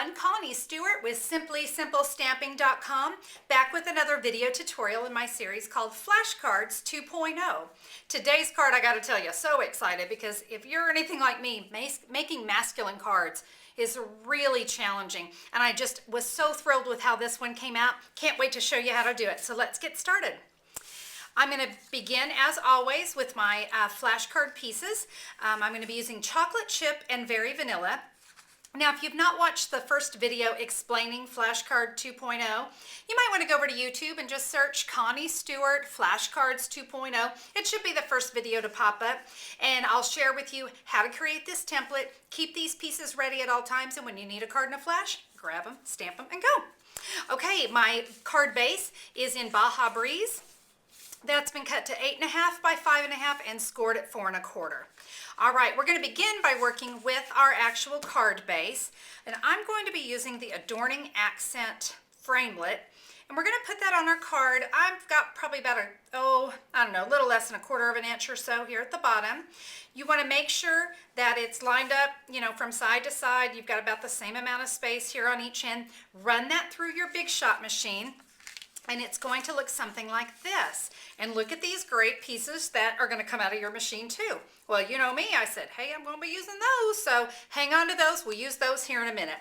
everyone, Connie Stewart with SimplySimpleStamping.com, back with another video tutorial in my series called Flashcards 2.0. Today's card, I gotta tell you, so excited because if you're anything like me, making masculine cards is really challenging, and I just was so thrilled with how this one came out. Can't wait to show you how to do it, so let's get started. I'm going to begin, as always, with my flashcard pieces. I'm going to be using chocolate chip and very vanilla. Now, if you've not watched the first video explaining Flashcard 2.0, you might want to go over to YouTube and just search Connie Stewart Flashcards 2.0. It should be the first video to pop up, and I'll share with you how to create this template, keep these pieces ready at all times, and when you need a card and a flash, grab them, stamp them, and go. Okay, my card base is in Baja Breeze. That's been cut to 8.5 by 5.5 and scored at 4 1/4. All right, we're going to begin by working with our actual card base, and I'm going to be using the Adorning Accent Framelit, and we're going to put that on our card. I've got probably about a little less than 1/4 of an inch or so here at the bottom. You want to make sure that it's lined up, from side to side. You've got about the same amount of space here on each end. Run that through your Big Shot machine, and it's going to look something like this. And look at these great pieces that are going to come out of your machine too. Well, you know me, I said, hey, I'm going to be using those, so hang on to those. We'll use those here in a minute.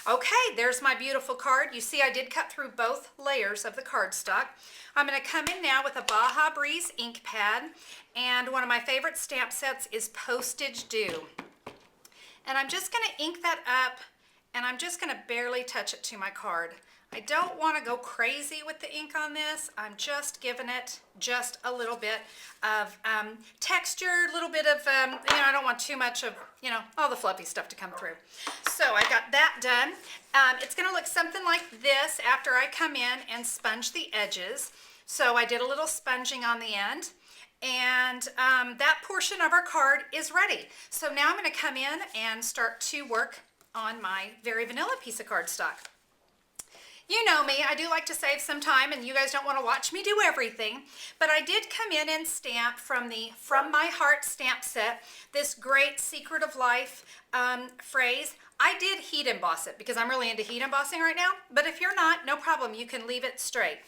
Okay, there's my beautiful card. You see I did cut through both layers of the cardstock. I'm going to come in now with a Baja Breeze ink pad, and one of my favorite stamp sets is Postage Due. And I'm just going to ink that up, and I'm just going to barely touch it to my card. I don't want to go crazy with the ink on this. I'm just giving it just a little bit of texture, a little bit of, I don't want too much of, all the fluffy stuff to come through. So I got that done. It's going to look something like this after I come in and sponge the edges. So I did a little sponging on the end, and that portion of our card is ready. So now I'm going to come in and start to work on my very vanilla piece of cardstock. You know me, I do like to save some time, and you guys don't want to watch me do everything, but I did come in and stamp from the From My Heart stamp set, this great Secret of Life phrase. I did heat emboss it because I'm really into heat embossing right now, but if you're not, no problem, you can leave it straight.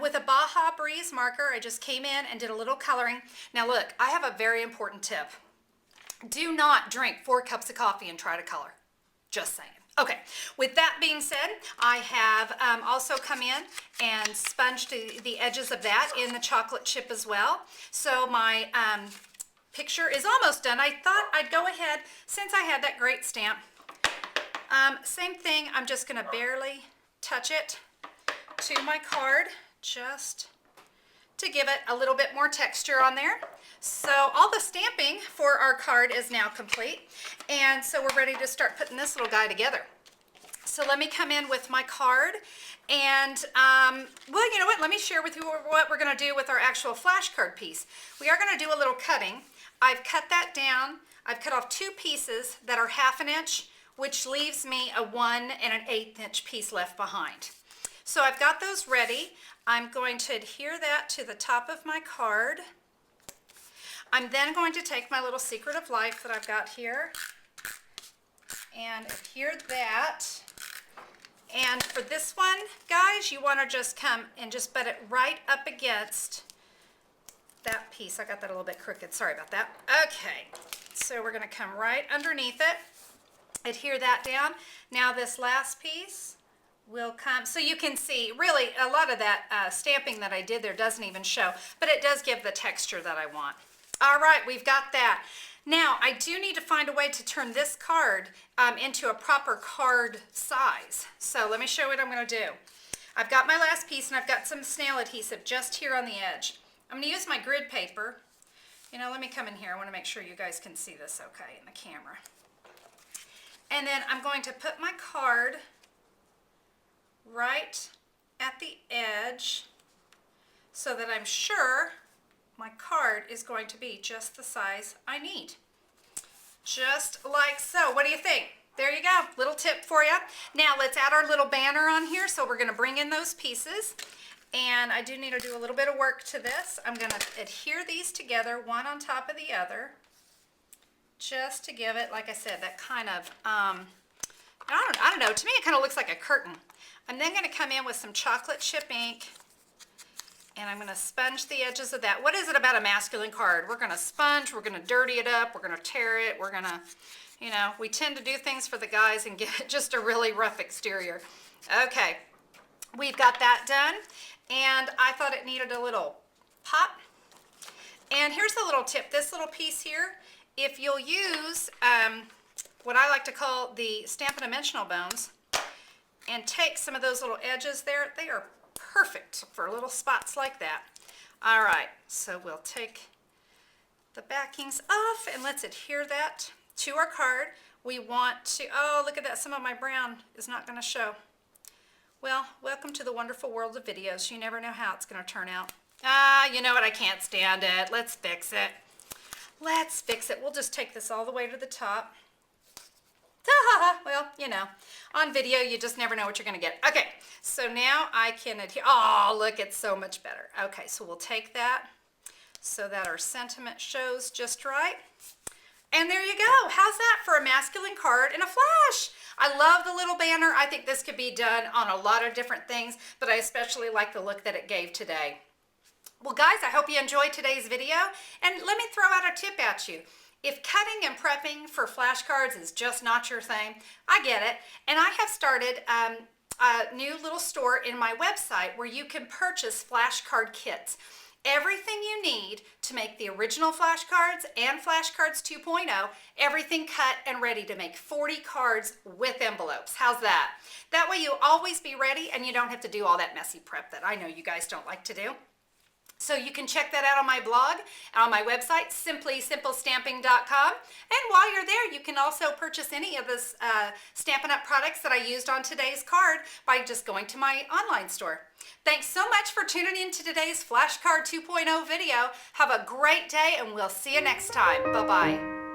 With a Baja Breeze marker, I just came in and did a little coloring. Now look, I have a very important tip. Do not drink 4 cups of coffee and try to color. Just saying. Okay, with that being said, I have also come in and sponged the edges of that in the chocolate chip as well. So my picture is almost done. I thought I'd go ahead, since I had that great stamp. Same thing, I'm just going to barely touch it to my card, just to give it a little bit more texture on there. So all the stamping for our card is now complete, and so we're ready to start putting this little guy together. So let me come in with my card, and well, you know what, let me share with you what we're going to do with our actual flashcard piece. We are going to do a little cutting. I've cut that down. I've cut off 2 pieces that are 1/2 inch, which leaves me a 1 1/8 inch piece left behind. So I've got those ready. I'm going to adhere that to the top of my card. I'm then going to take my little Secret of Life that I've got here and adhere that. And for this one, guys, you want to just come and just butt it right up against that piece. I got that a little bit crooked. Sorry about that. Okay, so we're going to come right underneath it, adhere that down. Now this last piece will come, so you can see really a lot of that stamping that I did there doesn't even show, but it does give the texture that I want. All right, we've got that. Now, I do need to find a way to turn this card into a proper card size. So let me show you what I'm going to do. I've got my last piece, and I've got some snail adhesive just here on the edge. I'm going to use my grid paper. Let me come in here. I want to make sure you guys can see this okay in the camera. And then I'm going to put my card right at the edge so that I'm sure my card is going to be just the size I need. Just like so. What do you think? There you go. Little tip for you. Now let's add our little banner on here. So we're going to bring in those pieces. And I do need to do a little bit of work to this. I'm going to adhere these together, one on top of the other, just to give it, like I said, that kind of I don't know, to me it kind of looks like a curtain. I'm then going to come in with some chocolate chip ink, and I'm going to sponge the edges of that. What is it about a masculine card? We're going to sponge, we're going to dirty it up, we're going to tear it, we're going to, you know, we tend to do things for the guys and get just a really rough exterior. Okay, we've got that done, and I thought it needed a little pop. And here's a little tip. This little piece here, if you'll use what I like to call the Stampin' Dimensional bones and take some of those little edges there, they are perfect for little spots like that. All right, so we'll take the backings off and let's adhere that to our card. We want to, oh, look at that, some of my brown is not going to show. Well, welcome to the wonderful world of videos. You never know how it's going to turn out. You know what, I can't stand it. Let's fix it. Let's fix it. We'll just take this all the way to the top. Well, you know, on video, you just never know what you're going to get. Okay, so now I can adhere. Oh, look, it's so much better. Okay, so we'll take that so that our sentiment shows just right. And there you go. How's that for a masculine card in a flash? I love the little banner. I think this could be done on a lot of different things, but I especially like the look that it gave today. Well, guys, I hope you enjoyed today's video, and let me throw out a tip at you. If cutting and prepping for flashcards is just not your thing, I get it, and I have started a new little store in my website where you can purchase flashcard kits. Everything you need to make the original flashcards and flashcards 2.0, everything cut and ready to make 40 cards with envelopes. How's that? That way you'll always be ready and you don't have to do all that messy prep that I know you guys don't like to do. So you can check that out on my blog and on my website, simplysimplestamping.com. And while you're there, you can also purchase any of the Stampin' Up! Products that I used on today's card by just going to my online store. Thanks so much for tuning in to today's Flashcard 2.0 video. Have a great day, and we'll see you next time. Bye-bye.